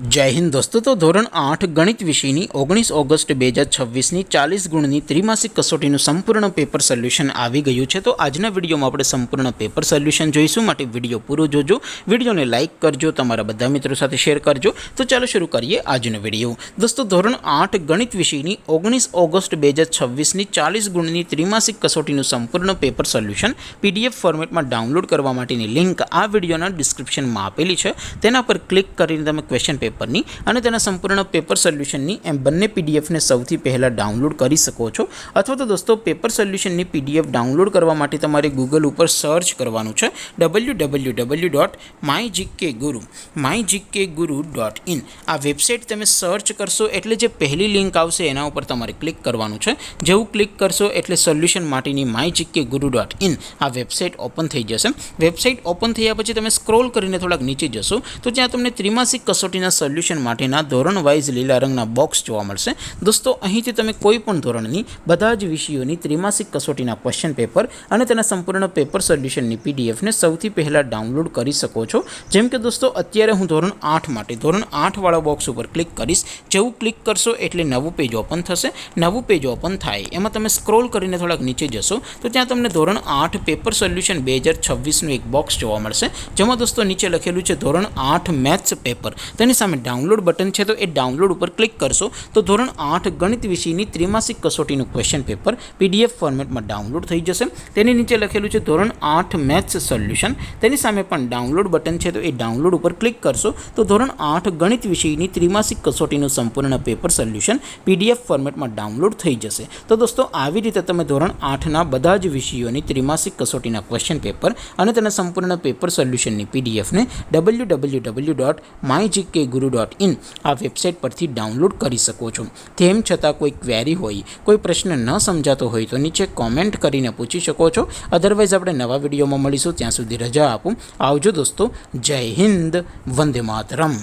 जय हिंद दोस्तों। तो धोरण 8 गणित विषयनी 19 ऑगस्ट 2026 40 गुणनी त्रिमासिक कसोटीનું સંપૂર્ણ પેપર સોલ્યુશન આવી ગયું છે। તો આજના વિડીયોમાં આપણે સંપૂર્ણ પેપર સોલ્યુશન જોઈશું, માટે વિડીયો પૂરો જોજો, વિડીયોને લાઇક કરજો, તમારા બધા મિત્રો સાથે શેર કરજો। તો ચાલો શરૂ કરીએ આજનો વિડીયો। દોસ્તો ધોરણ 8 ગણિત વિષયની 19 ઓગસ્ટ 2026 40 ગુણની ત્રિમાસિક કસોટીનું સંપૂર્ણ પેપર સોલ્યુશન PDF ફોર્મેટમાં ડાઉનલોડ કરવા માટેની લિંક આ વિડીયોના ડિસ્ક્રિપ્શનમાં આપેલી છે। તેના પર ક્લિક કરીને તમે ક્વેશ્ચન પેપરની અને તેના સંપૂર્ણ પેપર સોલ્યુશનની એમ બંને પીડીએફને સૌથી પહેલાં ડાઉનલોડ કરી શકો છો। અથવા તો દોસ્તો પેપર સોલ્યુશનની પીડીએફ ડાઉનલોડ કરવા માટે તમારે ગૂગલ ઉપર સર્ચ કરવાનું છે www.mygkguru.in। આ વેબસાઇટ તમે સર્ચ કરશો એટલે જે પહેલી લિંક આવશે એના ઉપર તમારે ક્લિક કરવાનું છે। જેવું ક્લિક કરશો એટલે સોલ્યુશન માટેની mygkguru.in આ વેબસાઇટ ઓપન થઈ જશે। વેબસાઇટ ઓપન થયા પછી તમે સ્ક્રોલ કરીને થોડાક નીચે જશો તો ત્યાં તમને ત્રિમાસિક કસોટીના સોલ્યુશન માટેના ધોરણ વાઇઝ લીલા રંગના બોક્સ જોવા મળશે। દોસ્તો અહીંથી તમે કોઈ પણ ધોરણની બધા જ વિષયોની ત્રિમાસિક કસોટીના ક્વેશ્ચન પેપર અને તેના સંપૂર્ણ પેપર સોલ્યુશનની પીડીએફને સૌથી પહેલાં ડાઉનલોડ કરી શકો છો। જેમ કે દોસ્તો અત્યારે હું ધોરણ 8 માટે ધોરણ 8 વાળા બોક્સ ઉપર ક્લિક કરીશ। જેવું ક્લિક કરશો એટલે નવું પેજ ઓપન થશે। નવું પેજ ઓપન થાય એમાં તમે સ્ક્રોલ કરીને થોડાક નીચે જશો તો ત્યાં તમને ધોરણ 8 પેપર સોલ્યુશન 2026નું એક બોક્સ જોવા મળશે, જેમાં દોસ્તો નીચે લખેલું છે ધોરણ 8 મેથ્સ પેપર। તેની સામે ડાઉનલોડ બટન છે, તો એ ડાઉનલોડ ઉપર ક્લિક કરશો તો ધોરણ 8 ગણિત વિષયની ત્રિમાસિક કસોટીનું ક્વેશ્ચન પેપર PDF ફોર્મેટમાં ડાઉનલોડ થઈ જશે। તેની નીચે લખેલું છે ધોરણ 8 મેથ્સ સોલ્યુશન, તેની સામે પણ ડાઉનલોડ બટન છે, તો એ ડાઉનલોડ ઉપર ક્લિક કરશો તો ધોરણ 8 ગણિત વિષયની ત્રિમાસિક કસોટીનું સંપૂર્ણ પેપર સોલ્યુશન PDF ફોર્મેટમાં ડાઉનલોડ થઈ જશે। તો દોસ્તો આવી રીતે તમે ધોરણ 8ના બધા જ વિષયોની ત્રિમાસિક કસોટીના ક્વેશ્ચન પેપર અને તેના સંપૂર્ણ પેપર સોલ્યુશનની પીડીએફને www.mygkguru.in આ વેબસાઇટ પરથી ડાઉનલોડ કરી શકો છો। તેમ છતાં કોઈ ક્વેરી હોય, કોઈ પ્રશ્ન ન સમજાતો હોય તો નીચે કોમેન્ટ કરીને પૂછી શકો છો। અધરવાઇઝ આપણે નવા વિડીયોમાં મળીશું, ત્યાં સુધી રજા આપું। આવજો દોસ્તો, જય હિન્દ, વંદે માતરમ।